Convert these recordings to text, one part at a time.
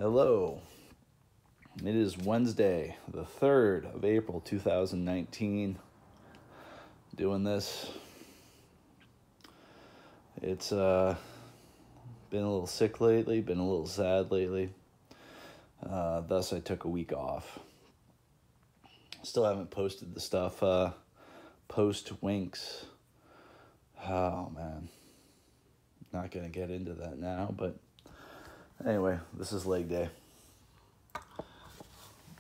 Hello. It is Wednesday, the 3rd of April, 2019. Doing this. It's been a little sick lately, been a little sad lately. Thus, I took a week off. Still haven't posted the stuff post-Winks. Oh, man. Not going to get into that now, but anyway, this is leg day.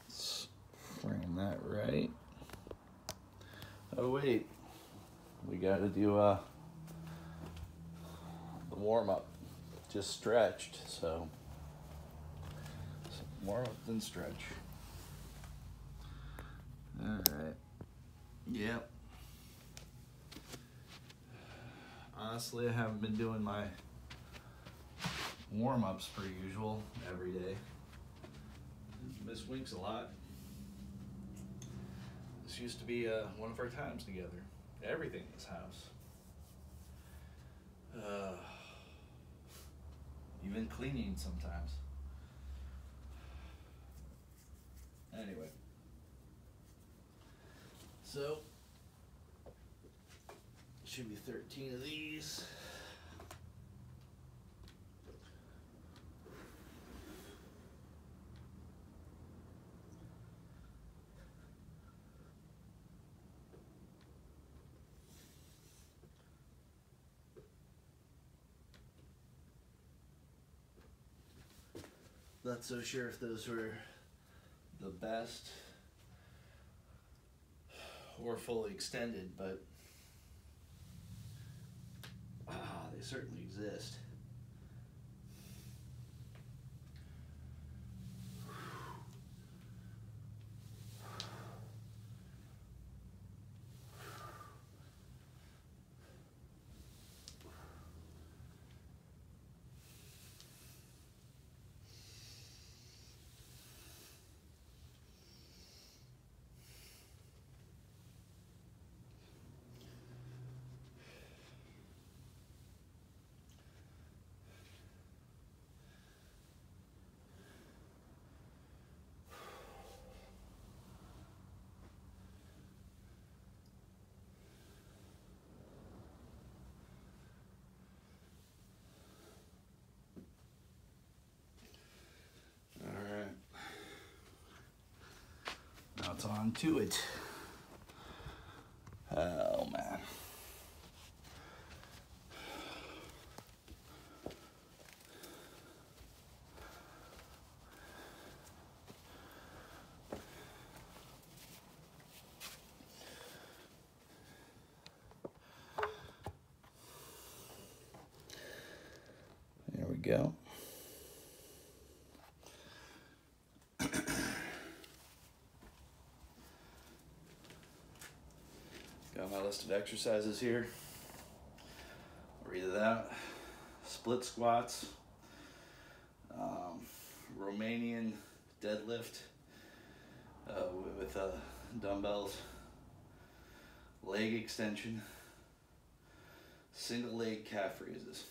Let's frame that right. Oh, wait. We got to do the warm-up. Just stretched, so warm up then stretch. All right. Yep. Honestly, I haven't been doing my warm-ups per usual every day. Miss Winks a lot. This used to be one of our times together. Everything in this house. Even cleaning sometimes. Anyway. So, should be 13 of these. Not so sure if those were the best or fully extended, but they certainly exist. Now it's on to it. Oh, man. There we go. Got my list of exercises here. I'll read it out. Split squats, Romanian deadlift with dumbbells, leg extension, single leg calf raises.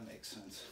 Makes sense.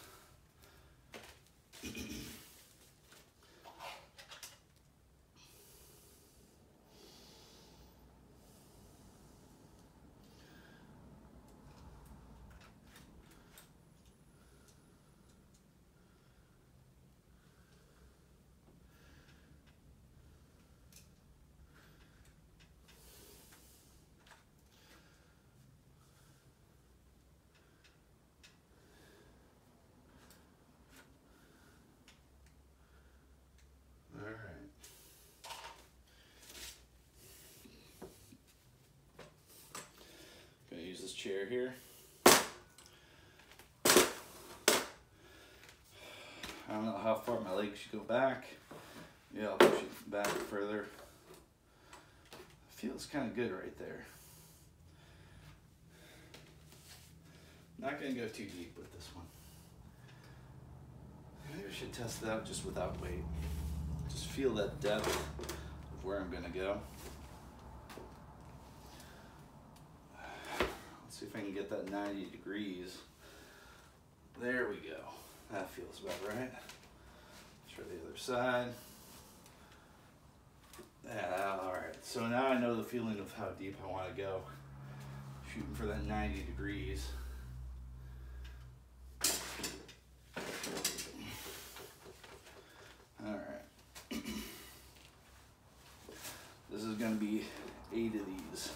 Use this chair here. I don't know how far my legs should go back. Yeah, I'll push it back further. Feels kind of good right there. Not going to go too deep with this one. Maybe we should test it out just without weight. Just feel that depth of where I'm gonna go. Let's see if I can get that 90 degrees. There we go. That feels about right. Try the other side. Yeah, all right. So now I know the feeling of how deep I want to go. Shooting for that 90 degrees. All right. This is going to be 8 of these.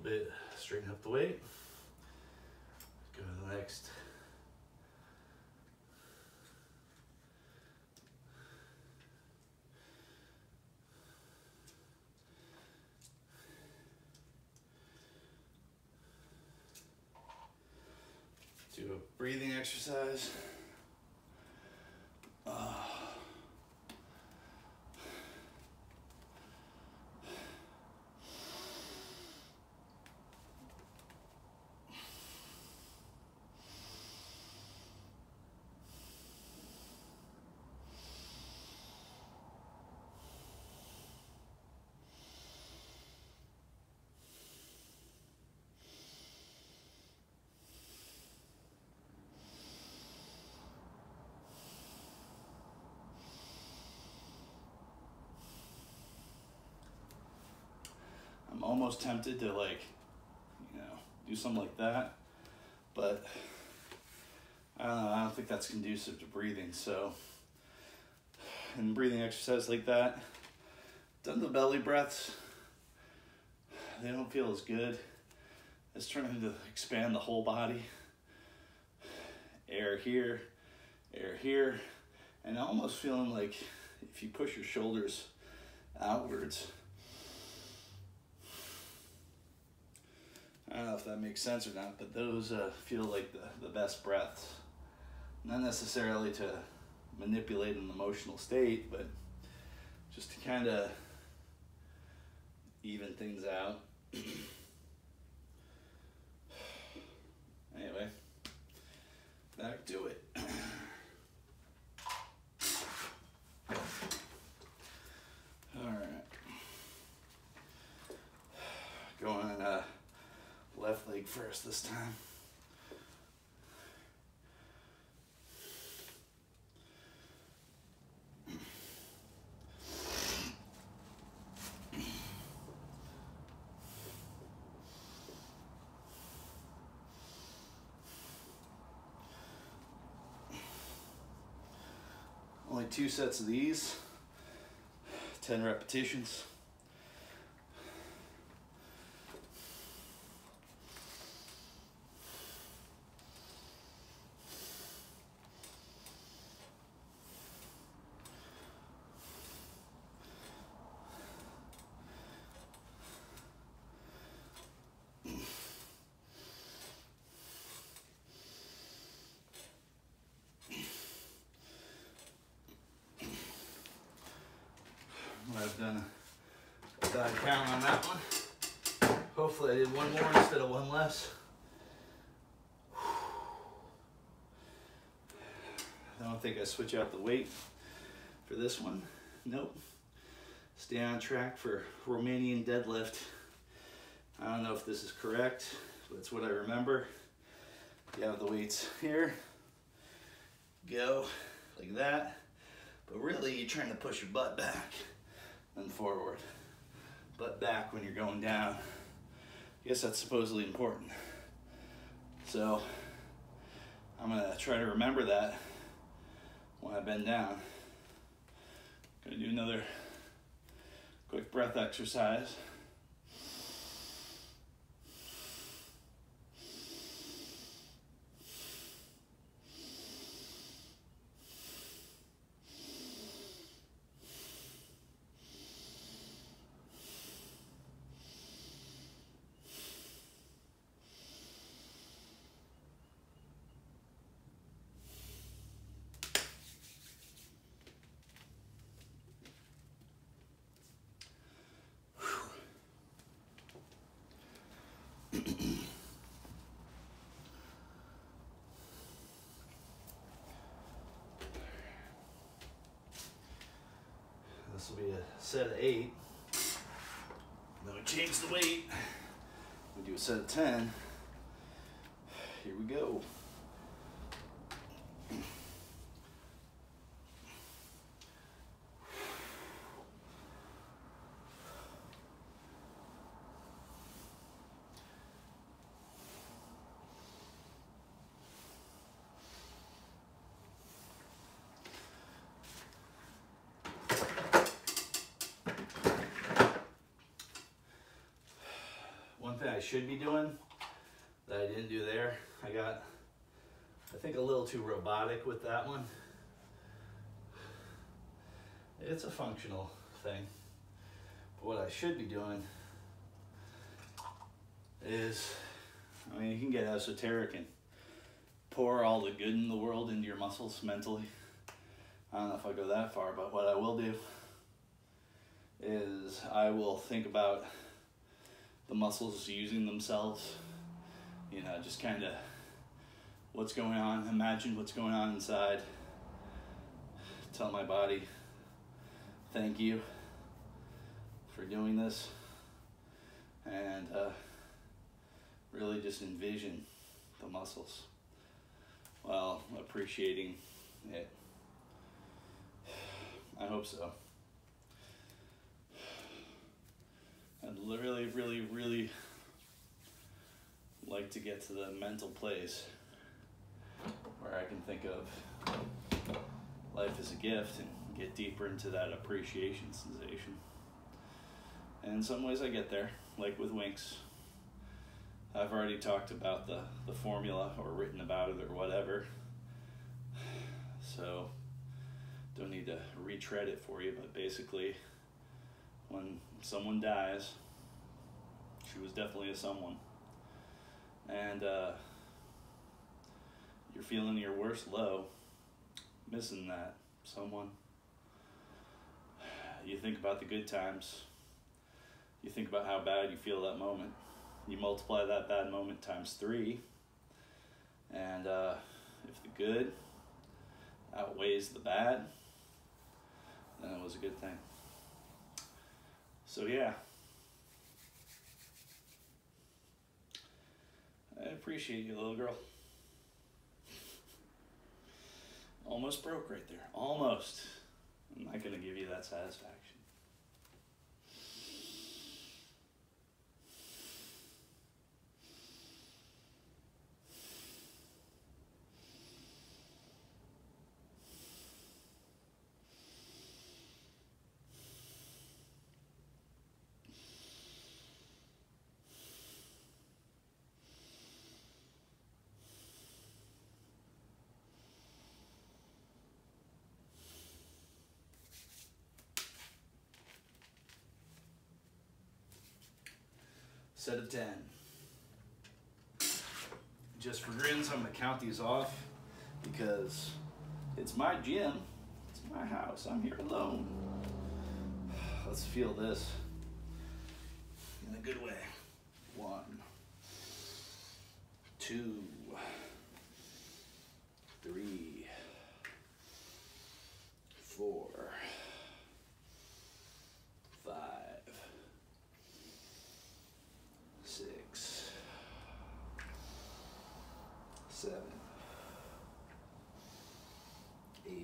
Bit, straighten up the weight, go to the next. Do a breathing exercise. I'm almost tempted to do something like that, but I don't know, I don't think that's conducive to breathing. So in breathing exercise like that, done the belly breaths, they don't feel as good as trying to expand the whole body. Air here, and almost feeling like if you push your shoulders outwards. I don't know if that makes sense or not, but those feel like the best breaths. Not necessarily to manipulate an emotional state, but just to kind of even things out. Anyway, back to it. All right. Going left leg first this time. Only 2 sets of these, 10 repetitions. I've done a bad count on that one. Hopefully I did 1 more instead of 1 less. I don't think I switch out the weight for this one. Nope. Stay on track for Romanian deadlift. I don't know if this is correct, but it's what I remember. You have the weights here. Go like that. But really you're trying to push your butt back and forward. but back when you're going down. I guess that's supposedly important. So I'm gonna try to remember that when I bend down. Gonna do another quick breath exercise. This will be a set of 8. Then we change the weight. We do a set of 10. Here we go. One thing I should be doing that I didn't do there, I got, I think, a little too robotic with that one. It's a functional thing. But what I should be doing is, I mean, you can get esoteric and pour all the good in the world into your muscles mentally. I don't know if I go that far, but what I will do is I will think about the muscles using themselves, you know, just kind of what's going on, imagine what's going on inside, tell my body, thank you for doing this, and really just envision the muscles while appreciating it. I hope so. I'd really like to get to the mental place where I can think of life as a gift and get deeper into that appreciation sensation. And in some ways I get there, like with Winx. I've already talked about the formula or written about it or whatever. So don't need to retread it for you, but basically when someone dies, she was definitely a someone, and you're feeling your worst low, missing that someone. You think about the good times, you think about how bad you feel that moment, you multiply that bad moment times 3, and if the good outweighs the bad, then it was a good thing. So yeah, I appreciate you, little girl. Almost broke right there, almost. I'm not gonna give you that satisfaction. Set of 10. Just for grins, I'm gonna count these off because it's my gym, it's my house, I'm here alone. Let's feel this in a good way. 1, 2, 3, 4, 5, 6, 7, 8,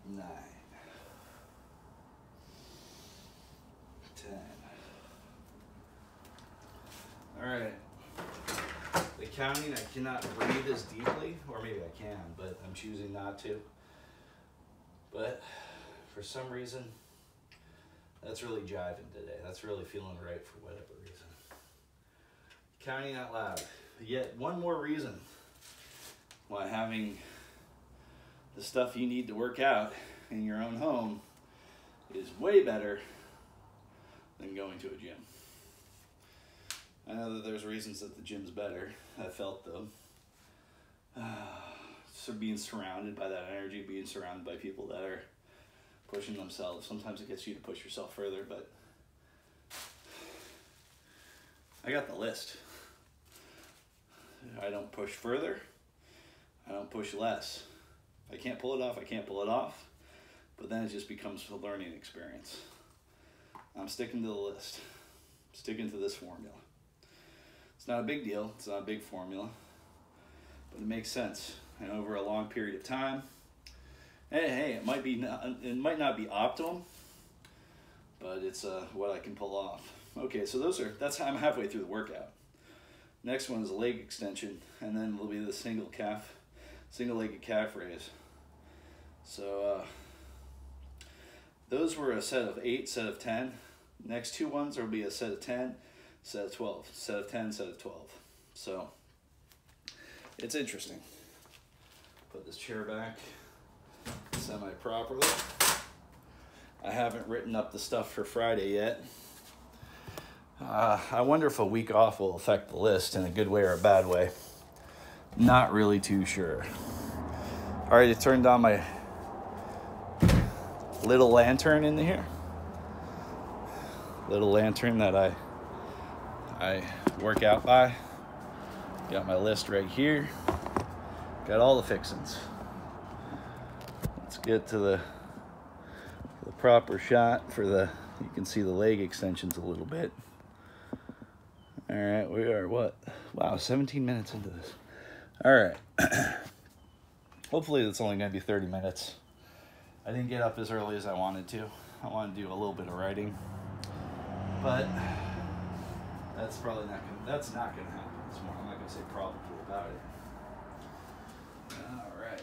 9, counting, I cannot breathe as deeply, or maybe I can, but I'm choosing not to. But for some reason, that's really jiving today. That's really feeling right for whatever reason. Counting out loud. Yet one more reason why having the stuff you need to work out in your own home is way better than going to a gym. I know that there's reasons that the gym's better. I felt them. So being surrounded by that energy, being surrounded by people that are pushing themselves. Sometimes it gets you to push yourself further, but I got the list. I don't push further. I don't push less. If I can't pull it off, I can't pull it off. But then it just becomes a learning experience. I'm sticking to the list. Sticking to this formula. It's not a big deal. It's not a big formula. But it makes sense. And over a long period of time, hey, it might not be optimum, but it's what I can pull off. Okay, so that's how I'm halfway through the workout. Next one is a leg extension, and then it'll be the single-legged calf raise. So those were a set of 8, set of 10. Next two ones will be a set of 10, set of 12, set of 10, set of 12. So it's interesting. Put this chair back semi-properly. I haven't written up the stuff for Friday yet. I wonder if a week off will affect the list in a good way or a bad way. Not really too sure. All right, I turned on my little lantern in here. Little lantern that I work out by. Got my list right here. Got all the fixings. Let's get to the proper shot for you can see the leg extensions a little bit. All right, we are what? Wow, 17 minutes into this. All right. Hopefully it's only gonna be 30 minutes. I didn't get up as early as I wanted to. I wanted to do a little bit of writing, but that's not gonna happen this morning. I'm not gonna say probably about it. All right.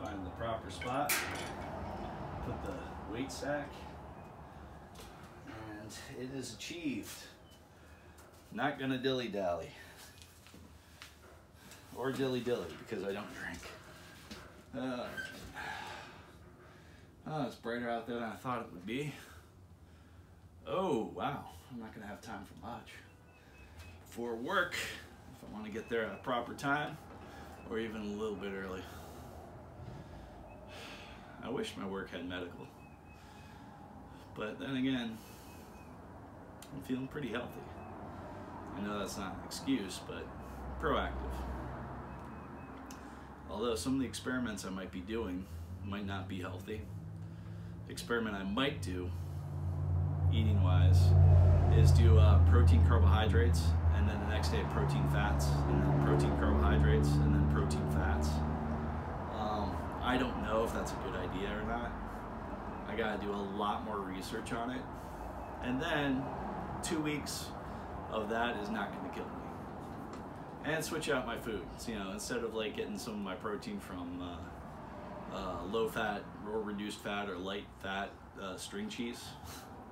Find the proper spot. Put the weight stack. And it is achieved. Not gonna dilly-dally. Or dilly-dilly, because I don't drink. Oh, it's brighter out there than I thought it would be. Oh, wow. I'm not gonna have time for much. For work, if I want to get there at a proper time, or even a little bit early. I wish my work had medical. But then again, I'm feeling pretty healthy. I know that's not an excuse, but proactive. Although some of the experiments I might be doing might not be healthy. The experiment I might do, eating-wise, is do protein carbohydrates, and then the next day protein fats, and then protein carbohydrates, and then protein fats. I don't know if that's a good idea or not. I gotta do a lot more research on it. And then 2 weeks of that is not gonna kill me. And switch out my food. So, instead of like getting some of my protein from low fat or reduced fat or light fat string cheese,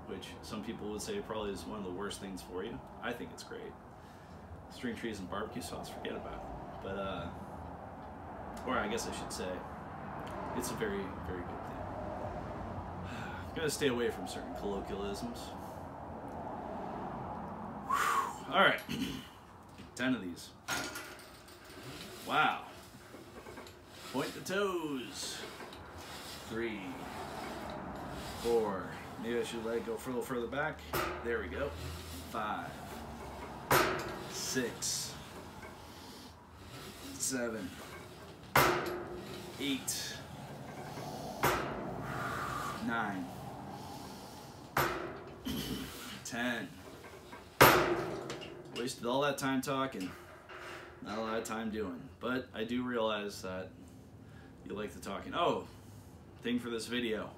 which some people would say probably is one of the worst things for you. I think it's great. String cheese and barbecue sauce, forget about it. But, or I guess I should say, it's a very, very good thing. I'm gonna stay away from certain colloquialisms. All right, 10 of these. Wow. Point the toes. 3, 4. Maybe I should let it go a little further back. There we go. 5, 6, 7, 8, 9, 10. Wasted all that time talking. Not a lot of time doing. But I do realize that you like the talking. Oh, thing for this video.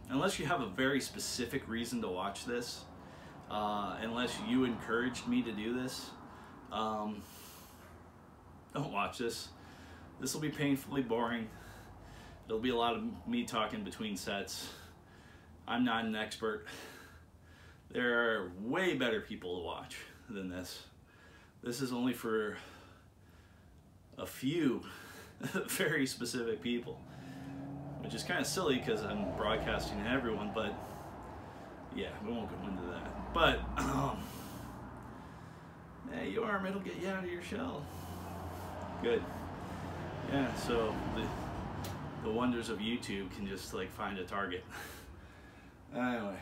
unless you have a very specific reason to watch this, unless you encouraged me to do this, don't watch this. This will be painfully boring. It'll be a lot of me talking between sets. I'm not an expert. There are way better people to watch than this. This is only for a few very specific people, which is kind of silly because I'm broadcasting to everyone, but yeah, we won't go into that. But, hey, Yorm, it'll get you out of your shell. Good. Yeah, so the wonders of YouTube can just like find a target. Anyway,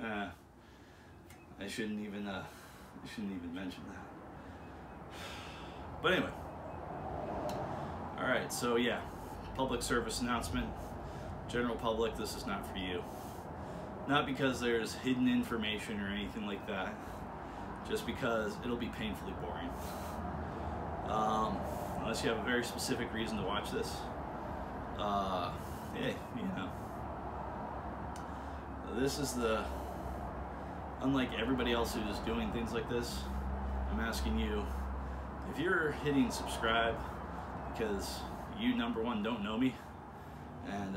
I shouldn't even mention that. But anyway, all right. So yeah, public service announcement. General public, this is not for you. Not because there's hidden information or anything like that. Just because it'll be painfully boring. Unless you have a very specific reason to watch this. Hey, you know. This is unlike everybody else who's doing things like this, I'm asking you, if you're hitting subscribe because you, number one, don't know me, and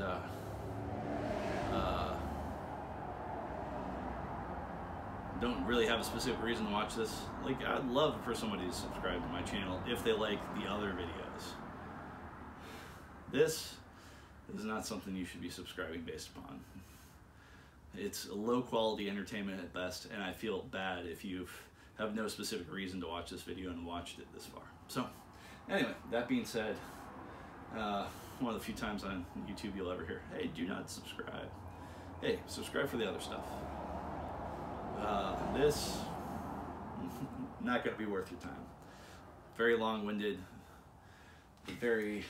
don't really have a specific reason to watch this, like, I'd love for somebody to subscribe to my channel if they like the other videos. This is not something you should be subscribing based upon. It's low quality entertainment at best, and I feel bad if you have no specific reason to watch this video and watched it this far. So, anyway, that being said, one of the few times on YouTube you'll ever hear, hey, do not subscribe. Hey, subscribe for the other stuff. This, not going to be worth your time. Very long-winded, very...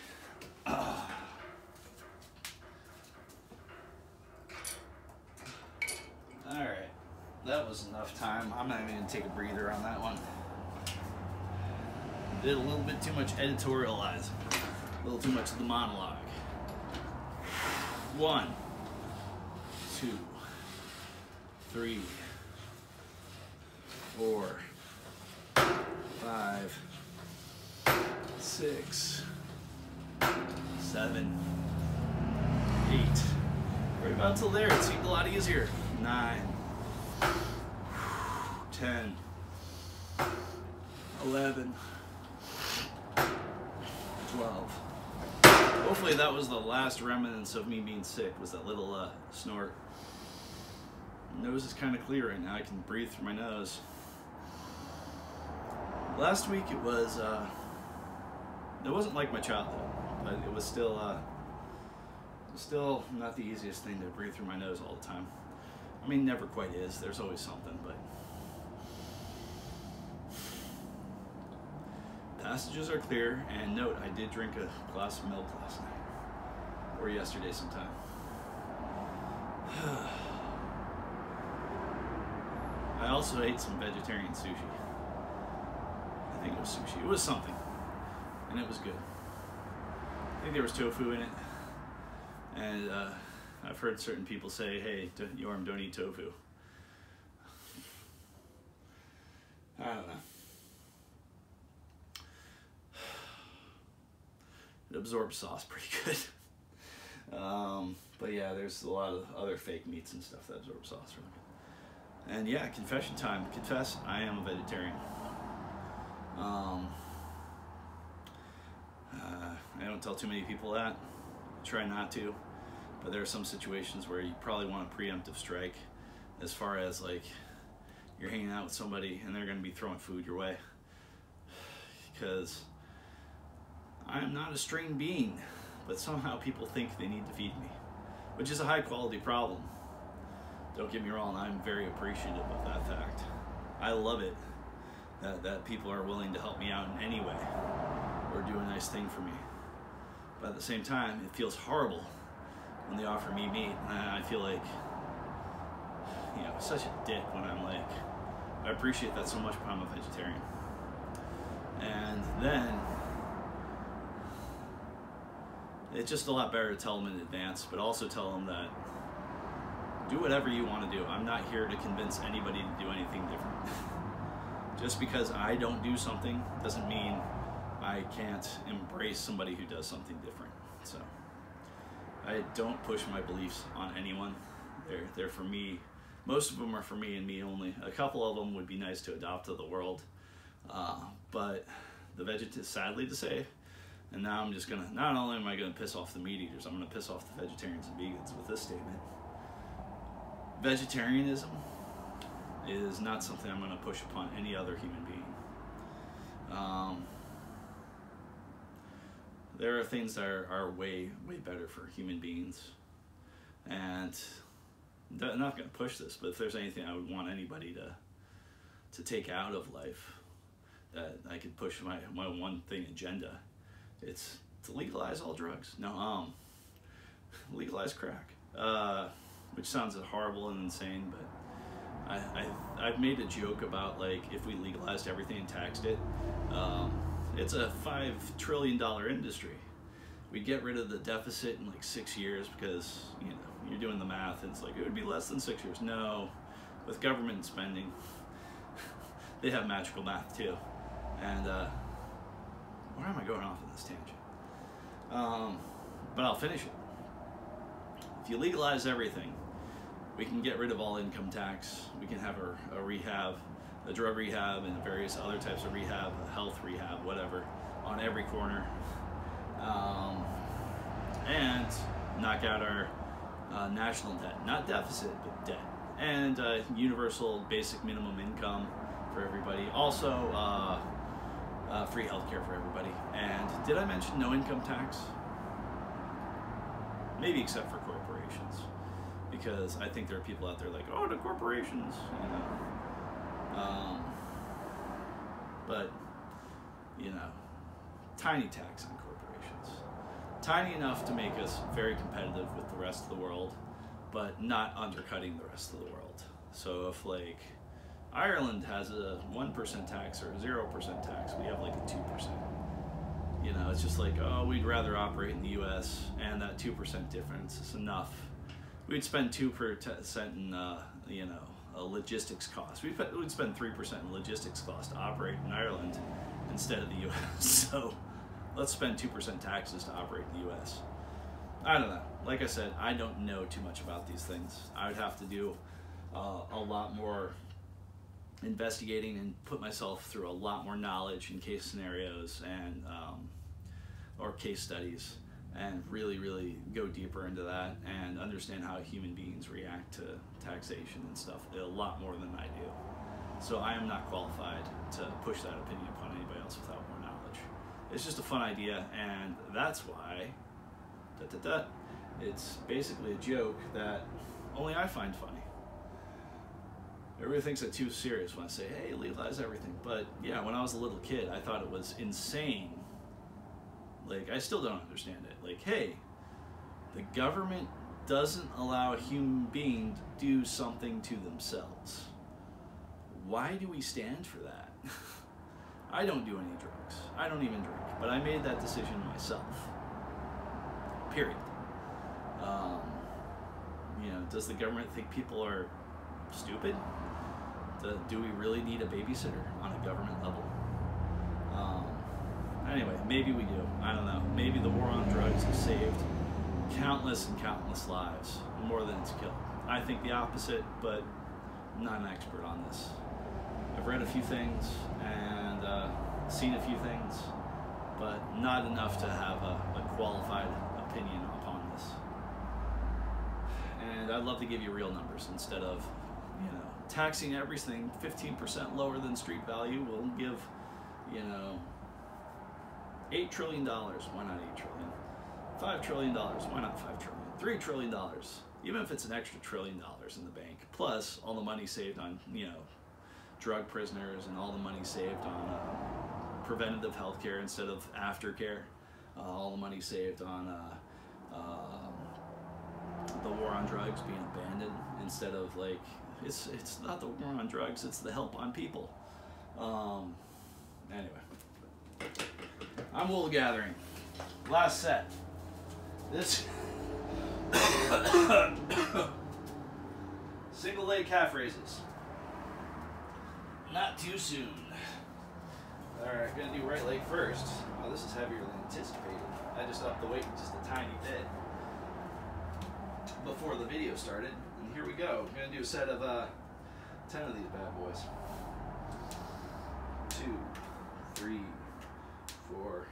Alright, that was enough time. I'm not even going to take a breather on that one. Did a little bit too much editorializing. A little too much of the monologue. 1, 2, 3, 4, 5, 6, 7, 8. Right about till there, it seemed a lot easier. 9, 10, 11, 12. Hopefully that was the last remnants of me being sick, was that little snort. Nose is kind of clear right now. I can breathe through my nose. Last week it wasn't like my childhood, but it was still not the easiest thing to breathe through my nose all the time. I mean, never quite is. There's always something, but passages are clear. And note, I did drink a glass of milk last night, or yesterday sometime. I also ate some vegetarian sushi. I think it was sushi. It was something, and it was good. I think there was tofu in it, and I've heard certain people say, hey, Yorm, don't eat tofu. I don't know. It absorbs sauce pretty good. But yeah, there's a lot of other fake meats and stuff that absorb sauce really good. And yeah, confession time. Confess, I am a vegetarian. I don't tell too many people that. I try not to. But there are some situations where you probably want a preemptive strike, as far as like you're hanging out with somebody and they're going to be throwing food your way. Because I am not a strained being, but somehow people think they need to feed me, which is a high quality problem. Don't get me wrong, I'm very appreciative of that fact. I love it that people are willing to help me out in any way or do a nice thing for me. But at the same time, it feels horrible when they offer me meat, and I feel like, you know, such a dick when I'm like, I appreciate that so much, but I'm a vegetarian. And then it's just a lot better to tell them in advance, but also tell them that do whatever you want to do. I'm not here to convince anybody to do anything different. Just because I don't do something doesn't mean I can't embrace somebody who does something different. So I don't push my beliefs on anyone. They're for me. Most of them are for me and me only. A couple of them would be nice to adopt to the world. But the sadly to say, and now I'm just gonna, not only am I gonna piss off the meat eaters, I'm gonna piss off the vegetarians and vegans with this statement. Vegetarianism is not something I'm gonna push upon any other human being. There are things that are way better for human beings, and I'm not going to push this, but if there's anything I would want anybody to take out of life that I could push my one thing agenda, it's to legalize all drugs. No, legalize crack, which sounds horrible and insane, but I've made a joke about, like, if we legalized everything and taxed it, it's a $5 trillion industry. We'd get rid of the deficit in like 6 years because, you know, you're doing the math and it's like, it would be less than 6 years. No, with government spending, they have magical math too. And where am I going off on this tangent? But I'll finish it. If you legalize everything, we can get rid of all income tax. We can have a rehab, a drug rehab, and various other types of rehab, a health rehab, whatever, on every corner. And knock out our national debt, not deficit, but debt. And universal basic minimum income for everybody. Also, free healthcare for everybody. And did I mention no income tax? Maybe except for corporations. Because I think there are people out there like, oh, the corporations, you know. But, you know, tiny tax on corporations. Tiny enough to make us very competitive with the rest of the world, but not undercutting the rest of the world. So if, like, Ireland has a 1% tax or a 0% tax, we have like a 2%. You know, it's just like, oh, we'd rather operate in the US, and that 2% difference is enough. We'd spend 2% in, you know, a logistics cost. We'd spend 3% in logistics cost to operate in Ireland instead of the US. So let's spend 2% taxes to operate in the US. I don't know. Like I said, I don't know too much about these things. I would have to do a lot more investigating and put myself through a lot more knowledge in case scenarios and or case studies, and really go deeper into that and understand how human beings react to taxation and stuff a lot more than I do. So I am not qualified to push that opinion upon anybody else without more knowledge. It's just a fun idea, and that's why it's basically a joke that only I find funny. Everybody thinks I'm too serious when I say, hey, legalize everything. But yeah, when I was a little kid, I thought it was insane. Like, I still don't understand it. Like, hey, the government doesn't allow a human being to do something to themselves. Why do we stand for that? I don't do any drugs. I don't even drink. But I made that decision myself. Period. You know, does the government think people are stupid? Do we really need a babysitter on a government level? Anyway, maybe we do. I don't know. Maybe the war on drugs has saved countless and countless lives, more than it's killed. I think the opposite, but I'm not an expert on this. I've read a few things and seen a few things, but not enough to have a qualified opinion upon this. And I'd love to give you real numbers instead of, you know, taxing everything 15% lower than street value will give, you know, $8 trillion. Why not 8 trillion? $5 trillion. Why not 5 trillion? $3 trillion. Even if it's an extra $1 trillion in the bank, plus all the money saved on, you know, drug prisoners and all the money saved on preventative health care instead of aftercare, all the money saved on the war on drugs being abandoned instead of, like, it's not the war on drugs, it's the help on people. Anyway, I'm Wool Gathering. Last set. This single leg calf raises. Not too soon. Alright, gonna do right leg first. Oh, this is heavier than anticipated. I just upped the weight just a tiny bit before the video started. And here we go. I'm gonna do a set of 10 of these bad boys. 2, 3, 4,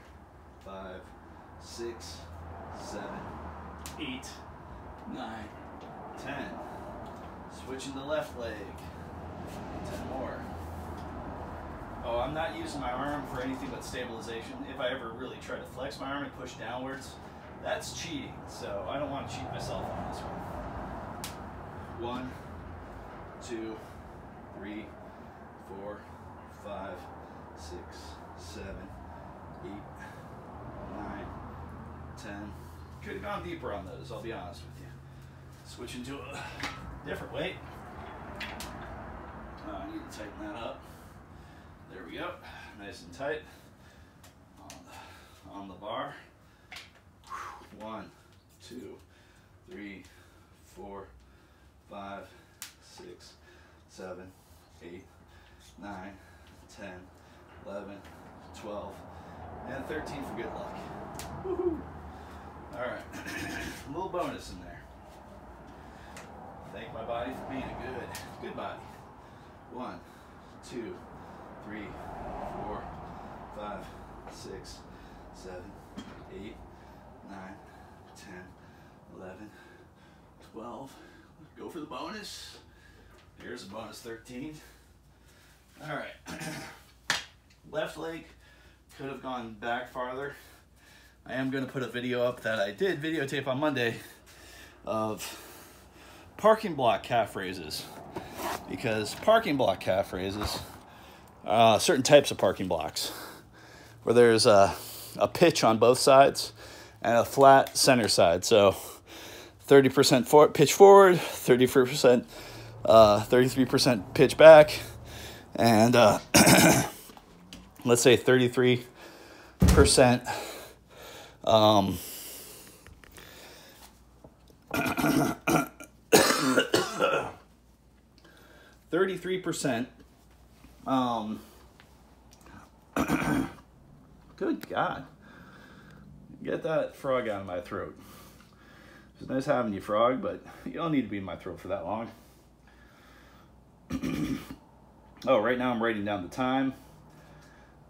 5, 6, 7, 8, 9, 10. Switching the left leg. 10 more. Oh, I'm not using my arm for anything but stabilization. If I ever really try to flex my arm and push downwards, that's cheating. So I don't want to cheat myself on this one. 1, 2, 3, 4, 5, 6, 7, 8, 9, 10. Could have gone deeper on those, I'll be honest with you. Switching to a different weight. I need to tighten that up. There we go. Nice and tight. On the bar. 1, 2, 3, 4, 5, 6, 7, 8, 9, 10, 11, 12, and 13 for good luck. Woohoo! Alright, a little bonus in there. Thank my body for being a good body. 1, 2, 3, 4, 5, 6, 7, 8, 9, 10, 11, 12. Go for the bonus. Here's a bonus 13. All right. Left leg could have gone back farther. I am going to put a video up that I did videotape on Monday of parking block calf raises, because parking block calf raises, certain types of parking blocks where there's a pitch on both sides and a flat center side. So 30% pitch forward, 30%, 33% pitch back, and let's say 33% 33%. Good God. Get that frog out of my throat. It's nice having you, frog, but you don't need to be in my throat for that long. Oh, right now I'm writing down the time.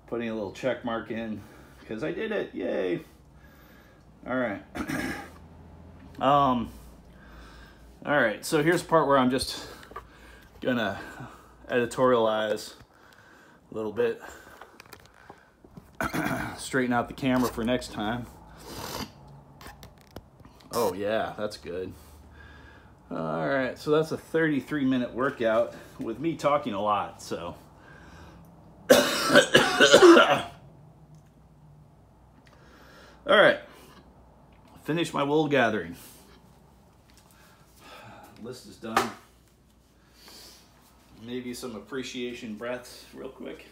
Putting a little check mark in because I did it. Yay. All right. All right, so here's the part where I'm just gonna editorialize a little bit. Straighten out the camera for next time. Oh yeah, that's good. All right, so that's a 33-minute workout with me talking a lot, so. All right, finish my wool gathering. List is done. Maybe some appreciation breaths real quick.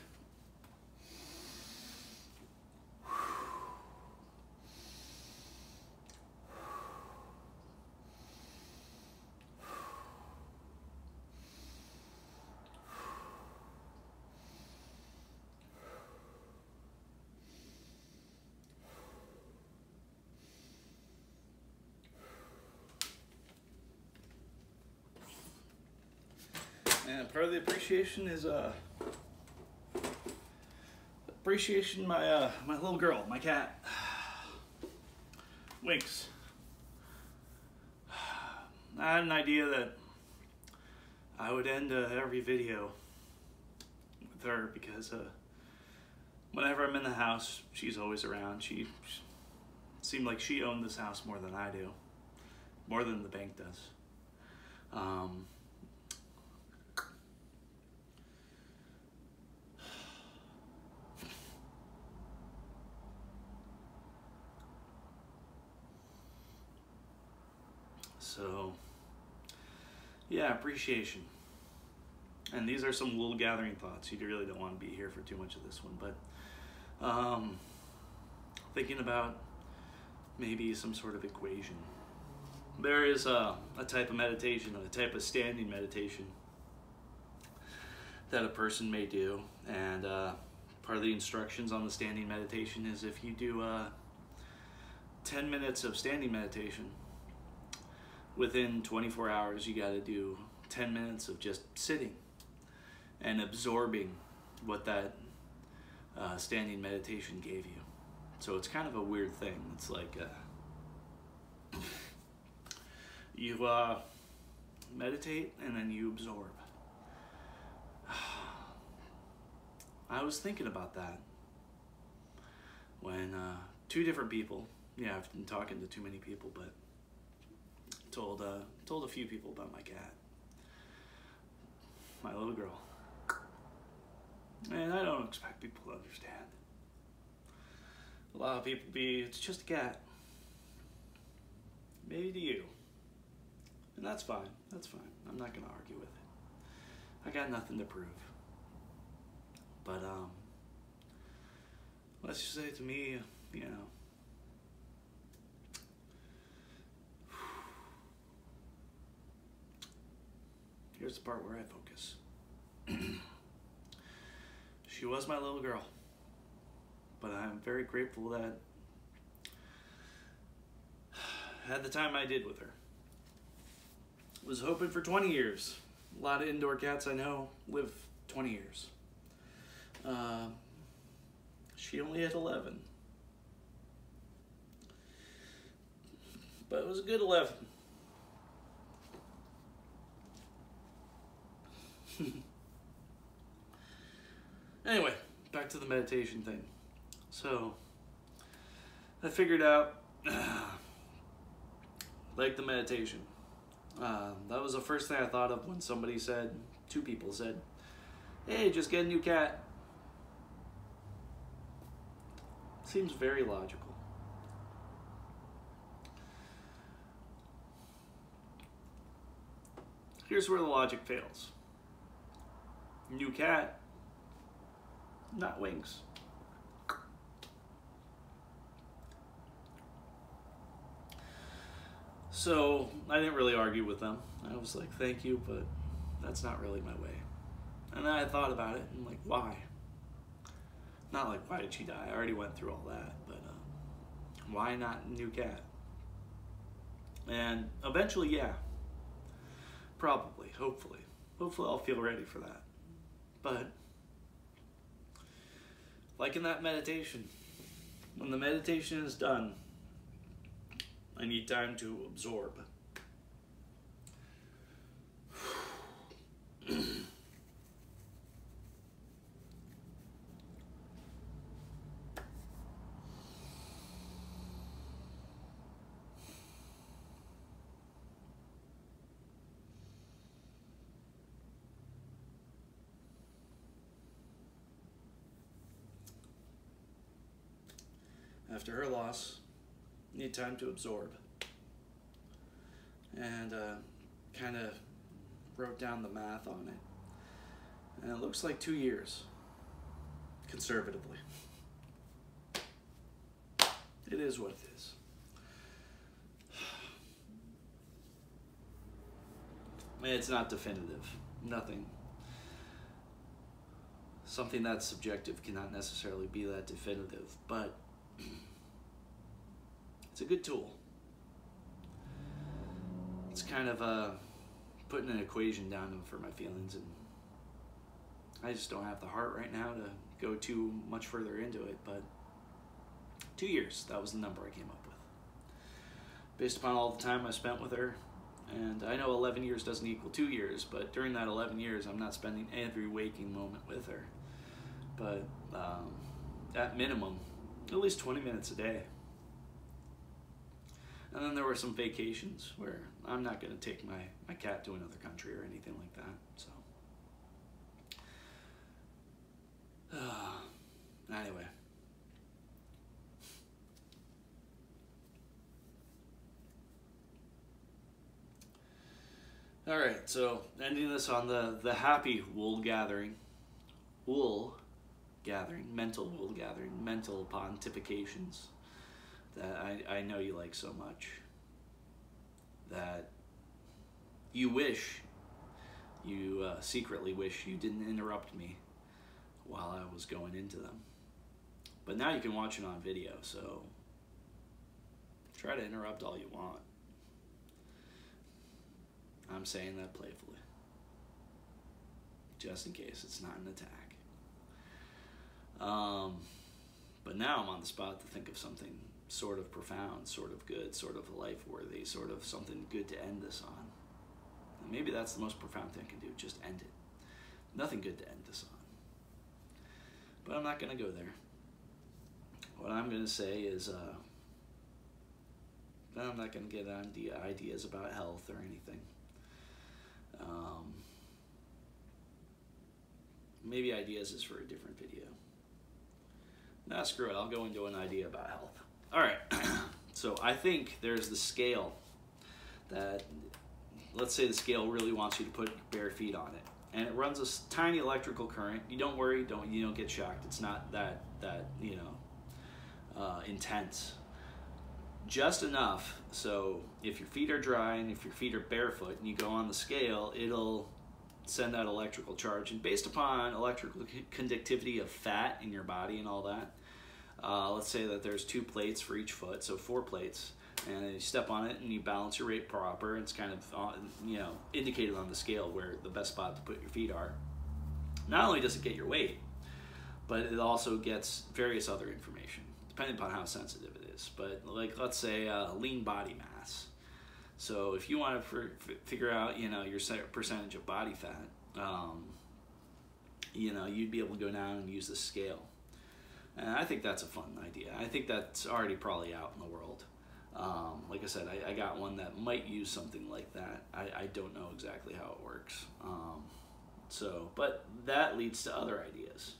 And part of the appreciation is appreciation my my little girl, my cat, Winks. I had an idea that I would end every video with her because whenever I'm in the house, she's always around. She seemed like she owned this house more than I do, more than the bank does. So, yeah, appreciation. And these are some wool gathering thoughts. You really don't want to be here for too much of this one, but thinking about maybe some sort of equation. There is a type of meditation, a type of standing meditation that a person may do, and part of the instructions on the standing meditation is if you do 10 minutes of standing meditation, within 24 hours you got to do 10 minutes of just sitting and absorbing what that standing meditation gave you. So it's kind of a weird thing. It's like you meditate and then you absorb. I was thinking about that when two different people, yeah, I've been talking to too many people, but told a few people about my cat, my little girl. And I don't expect people to understand. A lot of people it's just a cat. Maybe to you. And that's fine, that's fine. I'm not gonna argue with it. I got nothing to prove. But let's just say to me, you know, here's the part where I focus. She was my little girl, but I'm very grateful that I had the time I did with her. Was hoping for 20 years. A lot of indoor cats I know live 20 years. She only had 11. But it was a good 11. Anyway, back to the meditation thing. So, I figured out, like the meditation. That was the first thing I thought of when somebody said, two people said, hey, just get a new cat. Seems very logical. Here's where the logic fails. New cat, not wings. So I didn't really argue with them. I was like, thank you, but that's not really my way. And then I thought about it and like, why? Not like, why did she die? I already went through all that, but why not a new cat? And eventually, yeah, probably, hopefully I'll feel ready for that. But like in that meditation, when the meditation is done, I need time to absorb. After her loss, need time to absorb. And kind of wrote down the math on it. And it looks like 2 years, conservatively. It is what it is. It's not definitive. Nothing. Something that's subjective cannot necessarily be that definitive, but it's a good tool. It's kind of putting an equation down for my feelings, and I just don't have the heart right now to go too much further into it, but 2 years, that was the number I came up with. Based upon all the time I spent with her, and I know 11 years doesn't equal 2 years, but during that 11 years, I'm not spending every waking moment with her. But at minimum, at least 20 minutes a day. And then there were some vacations where I'm not going to take my cat to another country or anything like that. So, anyway. All right, so ending this on the happy wool gathering, mental wool gathering, mental pontifications that I know you like so much, that you wish, you secretly wish you didn't interrupt me while I was going into them. But now you can watch it on video, so try to interrupt all you want. I'm saying that playfully, just in case it's not an attack. But now I'm on the spot to think of something sort of profound, sort of good, sort of life-worthy, sort of something good to end this on. And maybe that's the most profound thing I can do, just end it. Nothing good to end this on. But I'm not going to go there. What I'm going to say is, I'm not going to get on ideas about health or anything. Maybe ideas is for a different video. Nah, screw it. I'll go into an idea about health. All right. So I think there's the scale that, let's say the scale really wants you to put your bare feet on it, and it runs a tiny electrical current. You don't worry. You don't get shocked. It's not that intense. Just enough so if your feet are dry and if your feet are barefoot and you go on the scale, it'll send out electrical charge. And based upon electrical conductivity of fat in your body and all that, let's say that there's 2 plates for each foot, so 4 plates, and you step on it and you balance your weight proper. It's kind of indicated on the scale where the best spot to put your feet are. Not only does it get your weight, but it also gets various other information, depending upon how sensitive it is. But like, let's say lean body mass. So if you want to figure out, your percentage of body fat, you'd be able to go down and use the scale. And I think that's a fun idea. I think that's already probably out in the world. Like I said, I got one that might use something like that. I don't know exactly how it works. But that leads to other ideas.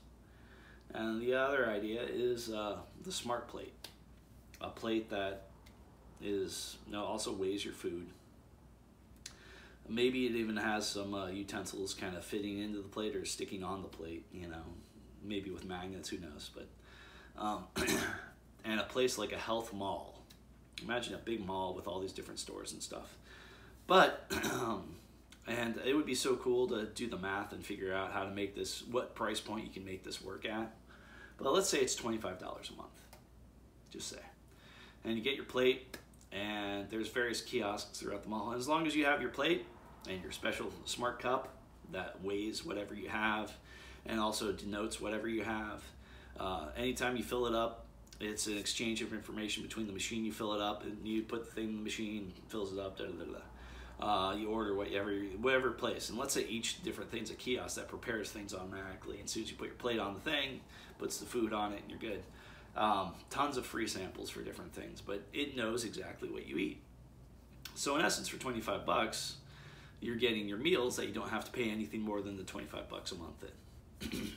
And the other idea is the smart plate. A plate that also weighs your food. Maybe it even has some utensils kind of fitting into the plate or sticking on the plate, maybe with magnets, who knows. But and a place like a health mall. Imagine a big mall with all these different stores and stuff. But and it would be so cool to do the math and figure out how to make this, what price point you can make this work at. But let's say it's $25 a month, just say. And you get your plate, and there's various kiosks throughout the mall. And as long as you have your plate and your special smart cup that weighs whatever you have and also denotes whatever you have, anytime you fill it up, it's an exchange of information between the machine you fill it up, and you put the thing in the machine, fills it up, you order whatever place. And let's say each different thing's a kiosk that prepares things automatically. And as soon as you put your plate on the thing, puts the food on it, and you're good. Tons of free samples for different things, but it knows exactly what you eat. So in essence, for $25, you're getting your meals that you don't have to pay anything more than the $25 a month in.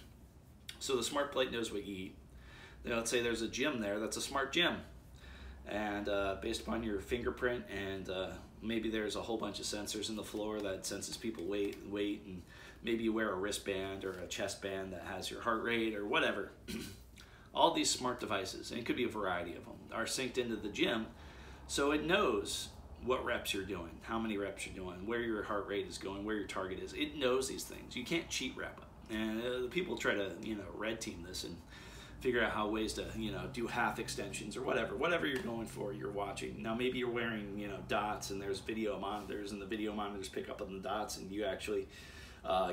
So the smart plate knows what you eat. Then let's say there's a gym there that's a smart gym. And based upon your fingerprint and maybe there's a whole bunch of sensors in the floor that senses people weight, and maybe you wear a wristband or a chest band that has your heart rate or whatever. All these smart devices, and it could be a variety of them, are synced into the gym, so it knows what reps you're doing, how many reps you're doing, where your heart rate is going, where your target is. It knows these things. You can't cheat rep it. And the people try to, red team this and figure out how ways to, do half extensions or whatever you're going for, you're watching. Now maybe you're wearing, dots, and there's video monitors, and the video monitors pick up on the dots, and you actually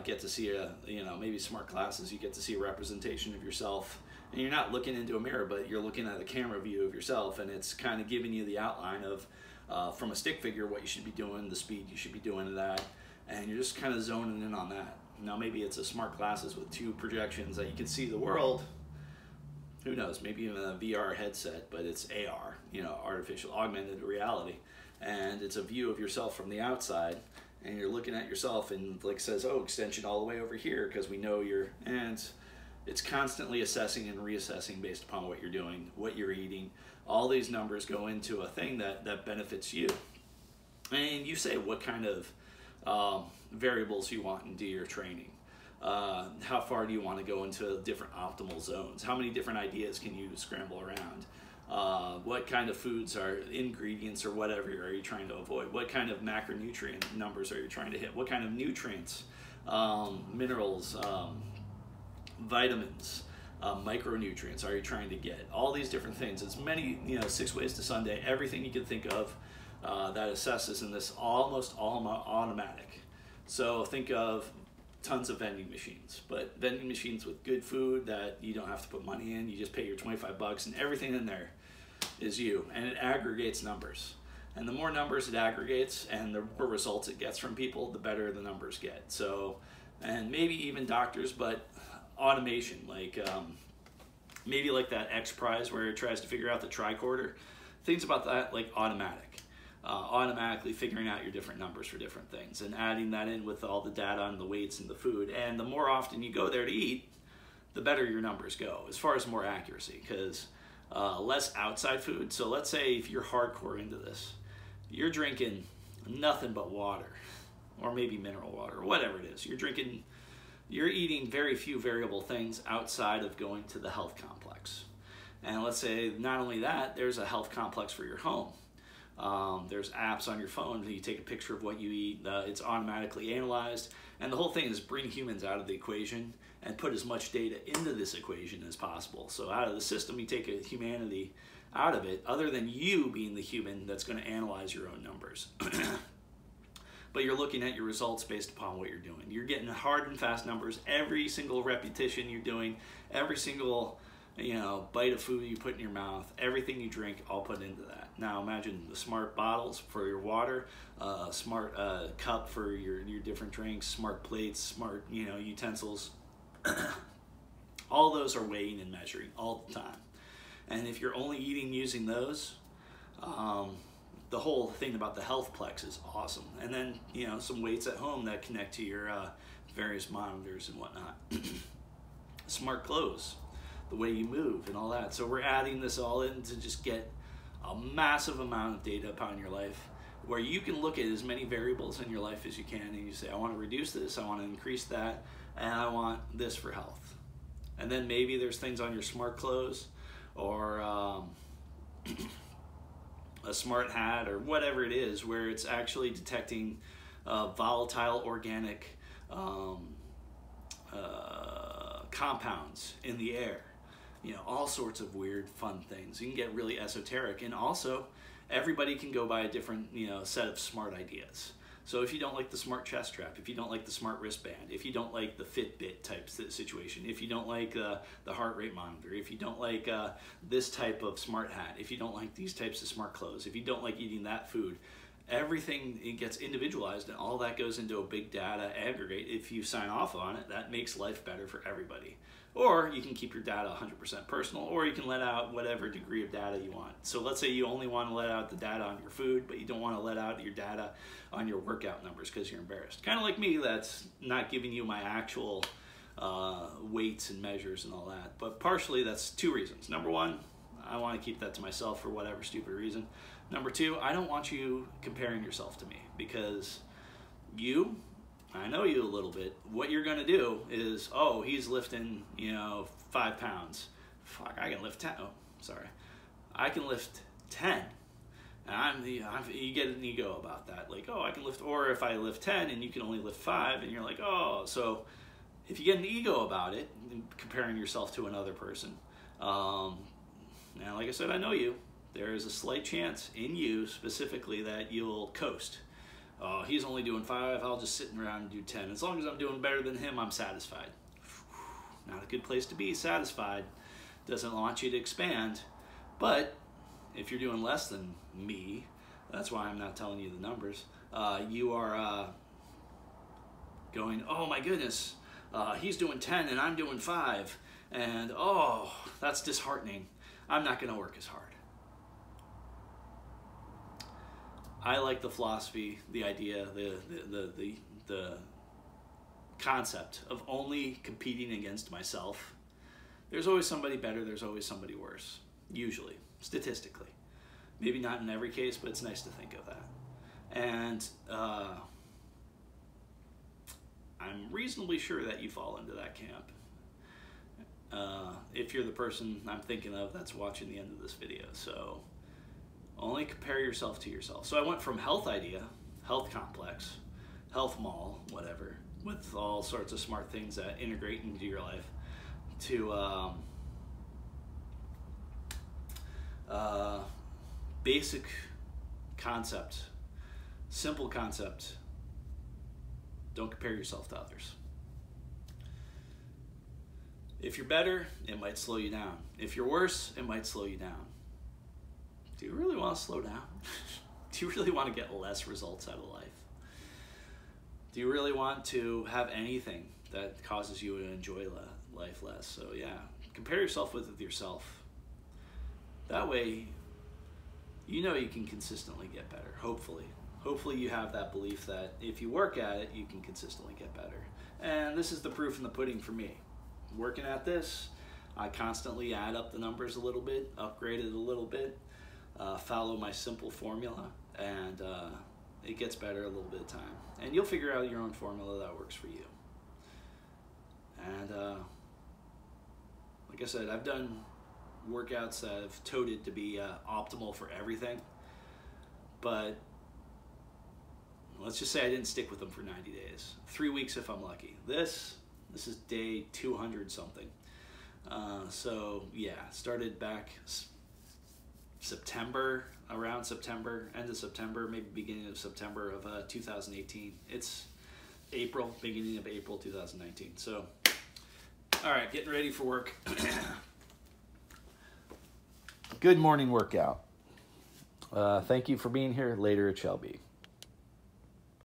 get to see maybe smart glasses, you get to see a representation of yourself. And you're not looking into a mirror, but you're looking at a camera view of yourself, and it's kind of giving you the outline of, from a stick figure, what you should be doing, the speed you should be doing to that, and you're just kind of zoning in on that. Now maybe it's a smart glasses with 2 projections that you can see the world. Who knows, maybe even a VR headset, but it's AR, artificial augmented reality, and it's a view of yourself from the outside, and you're looking at yourself and like says, oh, extension all the way over here, because we know and it's constantly assessing and reassessing based upon what you're doing, what you're eating. All these numbers go into a thing that benefits you. And you say what kind of variables you want into your training. How far do you want to go into different optimal zones? How many different ideas can you scramble around? What kind of foods are ingredients or whatever are you trying to avoid? What kind of macronutrient numbers are you trying to hit? What kind of nutrients, minerals, vitamins, micronutrients are you trying to get? All these different things. It's many, 6 ways to Sunday, everything you can think of that assesses in this almost all automatic. So think of tons of vending machines, but vending machines with good food that you don't have to put money in. You just pay your $25 and everything in there is you, and it aggregates numbers. And the more numbers it aggregates and the more results it gets from people, the better the numbers get. So, and maybe even doctors, but automation, like maybe like that X Prize where it tries to figure out the tricorder, things about that, like automatically figuring out your different numbers for different things and adding that in with all the data on the weights and the food. And the more often you go there to eat, the better your numbers go as far as more accuracy, because less outside food. So let's say if you're hardcore into this, you're drinking nothing but water, or maybe mineral water, or whatever it is. You're eating very few variable things outside of going to the health complex. And let's say not only that, there's a health complex for your home. There's apps on your phone that you take a picture of what you eat, it's automatically analyzed, and the whole thing is bring humans out of the equation and put as much data into this equation as possible. So out of the system, you take a humanity out of it, other than you being the human that's going to analyze your own numbers. But you're looking at your results based upon what you're doing. You're getting hard and fast numbers every single repetition you're doing, every single bite of food you put in your mouth, everything you drink, all put into that. Now imagine the smart bottles for your water, smart cup for your different drinks, smart plates, smart utensils. All those are weighing and measuring all the time. And if you're only eating using those, the whole thing about the healthplex is awesome. And then some weights at home that connect to your various monitors and whatnot. Smart clothes, the way you move and all that. So we're adding this all in to just get a massive amount of data upon your life, where you can look at as many variables in your life as you can, and you say, I want to reduce this, I want to increase that, and I want this for health. And then maybe there's things on your smart clothes, or a smart hat, or whatever it is, where it's actually detecting volatile organic compounds in the air. All sorts of weird, fun things. You can get really esoteric, and also everybody can go by a different, set of smart ideas. So if you don't like the smart chest strap, if you don't like the smart wristband, if you don't like the Fitbit type situation, if you don't like the heart rate monitor, if you don't like this type of smart hat, if you don't like these types of smart clothes, if you don't like eating that food, everything, it gets individualized, and all that goes into a big data aggregate. If you sign off on it, that makes life better for everybody. Or you can keep your data 100% personal, or you can let out whatever degree of data you want. So let's say you only want to let out the data on your food, but you don't want to let out your data on your workout numbers because you're embarrassed. Kind of like me, that's not giving you my actual weights and measures and all that. But partially, that's two reasons. Number one, I want to keep that to myself for whatever stupid reason. Number two, I don't want you comparing yourself to me, because I know you a little bit. What you're going to do is, oh, he's lifting, 5 pounds. Fuck, I can lift 10. Oh, sorry. I can lift 10. And you get an ego about that. Like, oh, I can lift, or if I lift 10 and you can only lift 5, and you're like, oh. So if you get an ego about it, comparing yourself to another person, now, like I said, I know you. There is a slight chance in you specifically that you'll coast. Oh, he's only doing 5, I'll just sit around and do 10. As long as I'm doing better than him, I'm satisfied. Not a good place to be, satisfied. Doesn't want you to expand. But if you're doing less than me, that's why I'm not telling you the numbers, you are going, oh my goodness, he's doing 10 and I'm doing 5. And oh, that's disheartening. I'm not going to work as hard. I like the philosophy, the idea, the concept of only competing against myself. There's always somebody better, there's always somebody worse, usually, statistically. Maybe not in every case, but it's nice to think of that. And I'm reasonably sure that you fall into that camp. if you're the person I'm thinking of that's watching the end of this video. So only compare yourself to yourself. So I went from health idea, health complex, health mall, whatever, with all sorts of smart things that integrate into your life, to basic concept, simple concept. Don't compare yourself to others. If you're better, it might slow you down. If you're worse, it might slow you down. Do you really want to slow down? Do you really want to get less results out of life? Do you really want to have anything that causes you to enjoy life less? So yeah, compare yourself with yourself. That way, you know you can consistently get better, hopefully. Hopefully you have that belief that if you work at it, you can consistently get better. And this is the proof in the pudding for me. Working at this, I constantly add up the numbers a little bit, upgrade it a little bit, follow my simple formula, and it gets better a little bit of time. And you'll figure out your own formula that works for you. And like I said, I've done workouts that I've touted to be optimal for everything, but let's just say I didn't stick with them for 90 days. 3 weeks if I'm lucky. This is day 200 something. So yeah, started back September, around September, end of September, maybe beginning of September of 2018. It's April, beginning of April 2019. So, all right, getting ready for work. Good morning workout. Thank you for being here. Later it shall be.